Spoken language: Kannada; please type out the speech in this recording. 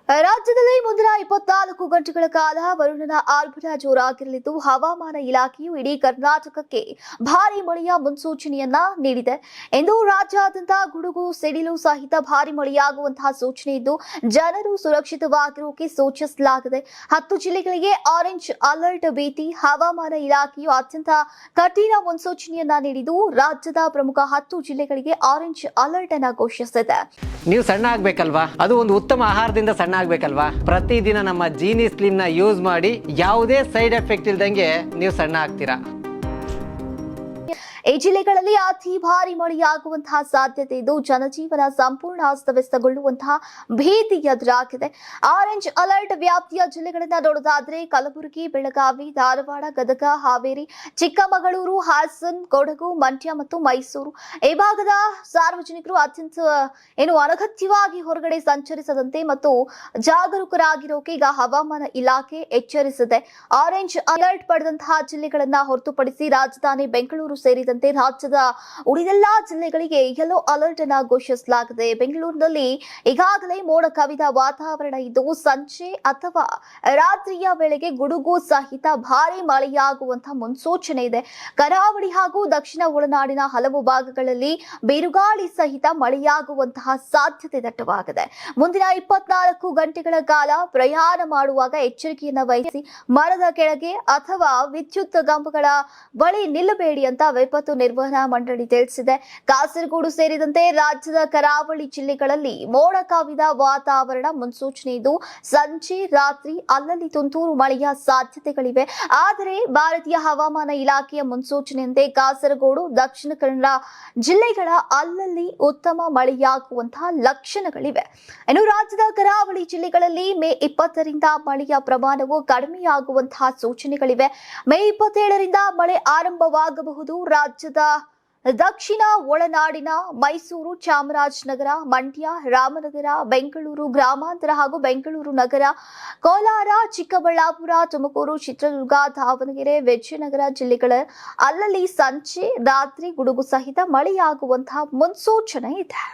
ರಾಜ್ಯದಲ್ಲಿ ಮುಂದಿನ 24 ಗಂಟೆಗಳ ಕಾಲ ವರುಣನ ಆರ್ಭಟ ಜೋರಾಗಿರಲಿದ್ದು ಹವಾಮಾನ ಇಲಾಖೆಯು ಇಡೀ ಕರ್ನಾಟಕಕ್ಕೆ ಭಾರೀ ಮಳೆಯ ಮುನ್ಸೂಚನೆಯನ್ನ ನೀಡಿದೆ ಎಂದು ರಾಜ್ಯಾದ್ಯಂತ ಗುಡುಗು ಸಿಡಿಲು ಸಹಿತ ಭಾರೀ ಮಳೆಯಾಗುವಂತಹ ಸೂಚನೆ ಇದ್ದು ಜನರು ಸುರಕ್ಷಿತವಾಗಿರೋಕೆ ಸೂಚಿಸಲಾಗಿದೆ. 10 ಜಿಲ್ಲೆಗಳಿಗೆ ಆರೆಂಜ್ ಅಲರ್ಟ್ ಭೀತಿ ಹವಾಮಾನ ಇಲಾಖೆಯು ಅತ್ಯಂತ ಕಠಿಣ ಮುನ್ಸೂಚನೆಯನ್ನ ನೀಡಿದ್ದು ರಾಜ್ಯದ ಪ್ರಮುಖ 10 ಜಿಲ್ಲೆಗಳಿಗೆ ಆರೆಂಜ್ ಅಲರ್ಟ್ ಅನ್ನು ಘೋಷಿಸಿದೆ. ನೀವು ಸಣ್ಣ ಆಗ್ಬೇಕಲ್ವಾ? ಅದು ಒಂದು ಉತ್ತಮ ಆಹಾರದಿಂದ ಸಣ್ಣ ಆಗ್ಬೇಕಲ್ವಾ? ಪ್ರತಿದಿನ ನಮ್ಮ ಜೀನಿ ಸ್ಲಿಮ್ ನ ಯೂಸ್ ಮಾಡಿ ಯಾವುದೇ ಸೈಡ್ ಎಫೆಕ್ಟ್ ಇಲ್ದಂಗೆ ನೀವು ಸಣ್ಣ ಆಗ್ತೀರಾ. ಈ ಜಿಲ್ಲೆಗಳಲ್ಲಿ ಅತಿ ಭಾರಿ ಮಳೆಯಾಗುವಂತಹ ಸಾಧ್ಯತೆ ಇದ್ದು ಜನಜೀವನ ಸಂಪೂರ್ಣ ಅಸ್ತವ್ಯಸ್ತಗೊಳ್ಳುವಂತಹ ಭೀತಿ ಎದುರಾಗಿದೆ. ಆರೆಂಜ್ ಅಲರ್ಟ್ ವ್ಯಾಪ್ತಿಯ ಜಿಲ್ಲೆಗಳನ್ನ ನೋಡೋದಾದ್ರೆ ಕಲಬುರಗಿ, ಬೆಳಗಾವಿ, ಧಾರವಾಡ, ಗದಗ, ಹಾವೇರಿ, ಚಿಕ್ಕಮಗಳೂರು, ಹಾಸನ್, ಕೊಡಗು, ಮಂಡ್ಯ ಮತ್ತು ಮೈಸೂರು ಈ ಭಾಗದ ಸಾರ್ವಜನಿಕರು ಅತ್ಯಂತ ಅನಗತ್ಯವಾಗಿ ಹೊರಗಡೆ ಸಂಚರಿಸದಂತೆ ಮತ್ತು ಜಾಗರೂಕರಾಗಿರೋಕೆ ಈಗ ಹವಾಮಾನ ಇಲಾಖೆ ಎಚ್ಚರಿಸಿದೆ. ಆರೆಂಜ್ ಅಲರ್ಟ್ ಪಡೆದಂತಹ ಜಿಲ್ಲೆಗಳನ್ನ ಹೊರತುಪಡಿಸಿ ರಾಜಧಾನಿ ಬೆಂಗಳೂರು ಸೇರಿದಂತೆ ರಾಜ್ಯದ ಉಳಿದೆಲ್ಲಾ ಜಿಲ್ಲೆಗಳಿಗೆ ಯೆಲ್ಲೋ ಅಲರ್ಟ್ ಅನ್ನು ಘೋಷಿಸಲಾಗಿದೆ. ಬೆಂಗಳೂರಿನಲ್ಲಿ ಈಗಾಗಲೇ ಮೋಡ ಕವಿದ ವಾತಾವರಣ ಇದ್ದು ಸಂಜೆ ಅಥವಾ ರಾತ್ರಿಯ ವೇಳೆಗೆ ಗುಡುಗು ಸಹಿತ ಭಾರೀ ಮಳೆಯಾಗುವಂತಹ ಮುನ್ಸೂಚನೆ ಇದೆ. ಕರಾವಳಿ ಹಾಗೂ ದಕ್ಷಿಣ ಒಳನಾಡಿನ ಹಲವು ಭಾಗಗಳಲ್ಲಿ ಬಿರುಗಾಳಿ ಸಹಿತ ಮಳೆಯಾಗುವಂತಹ ಸಾಧ್ಯತೆ ದಟ್ಟವಾಗಿದೆ. ಮುಂದಿನ 24 ಗಂಟೆಗಳ ಕಾಲ ಪ್ರಯಾಣ ಮಾಡುವಾಗ ಎಚ್ಚರಿಕೆಯನ್ನು ವಹಿಸಿ ಮರದ ಕೆಳಗೆ ಅಥವಾ ವಿದ್ಯುತ್ ಕಂಬಗಳ ಬಳಿ ನಿಲ್ಲಬೇಡಿ ಅಂತ ವಿಪತ್ತು ನಿರ್ವಹಣಾ ಮಂಡಳಿ ತಿಳಿಸಿದೆ. ಕಾಸರಗೋಡು ಸೇರಿದಂತೆ ರಾಜ್ಯದ ಕರಾವಳಿ ಜಿಲ್ಲೆಗಳಲ್ಲಿ ಮೋಡ ಕವಿದ ವಾತಾವರಣ ಮುನ್ಸೂಚನೆ ಇದ್ದು ಸಂಜೆ ರಾತ್ರಿ ಅಲ್ಲಲ್ಲಿ ತುಂತುರು ಮಳೆಯ ಸಾಧ್ಯತೆಗಳಿವೆ. ಆದರೆ ಭಾರತೀಯ ಹವಾಮಾನ ಇಲಾಖೆಯ ಮುನ್ಸೂಚನೆಯಂತೆ ಕಾಸರಗೋಡು, ದಕ್ಷಿಣ ಕನ್ನಡ ಜಿಲ್ಲೆಗಳ ಅಲ್ಲಲ್ಲಿ ಉತ್ತಮ ಮಳೆಯಾಗುವಂತಹ ಲಕ್ಷಣಗಳಿವೆ. ಇನ್ನು ರಾಜ್ಯದ ಕರಾವಳಿ ಜಿಲ್ಲೆಗಳಲ್ಲಿ ಮೇ 20ರಿಂದ ಮಳೆಯ ಪ್ರಮಾಣವು ಕಡಿಮೆಯಾಗುವಂತಹ ಸೂಚನೆಗಳಿವೆ. ಮೇ 27ರಿಂದ ಮಳೆ ಆರಂಭವಾಗಬಹುದು. ರಾಜ್ಯದ ದಕ್ಷಿಣ ಒಳನಾಡಿನ ಮೈಸೂರು, ಚಾಮರಾಜನಗರ, ಮಂಡ್ಯ, ರಾಮನಗರ, ಬೆಂಗಳೂರು ಗ್ರಾಮಾಂತರ ಹಾಗೂ ಬೆಂಗಳೂರು ನಗರ, ಕೋಲಾರ, ಚಿಕ್ಕಬಳ್ಳಾಪುರ, ತುಮಕೂರು, ಚಿತ್ರದುರ್ಗ, ದಾವಣಗೆರೆ, ವಿಜಯನಗರ ಜಿಲ್ಲೆಗಳ ಅಲ್ಲಲ್ಲಿ ಸಂಜೆ ರಾತ್ರಿ ಗುಡುಗು ಸಹಿತ ಮಳೆಯಾಗುವಂತಹ ಮುನ್ಸೂಚನೆ ಇದೆ.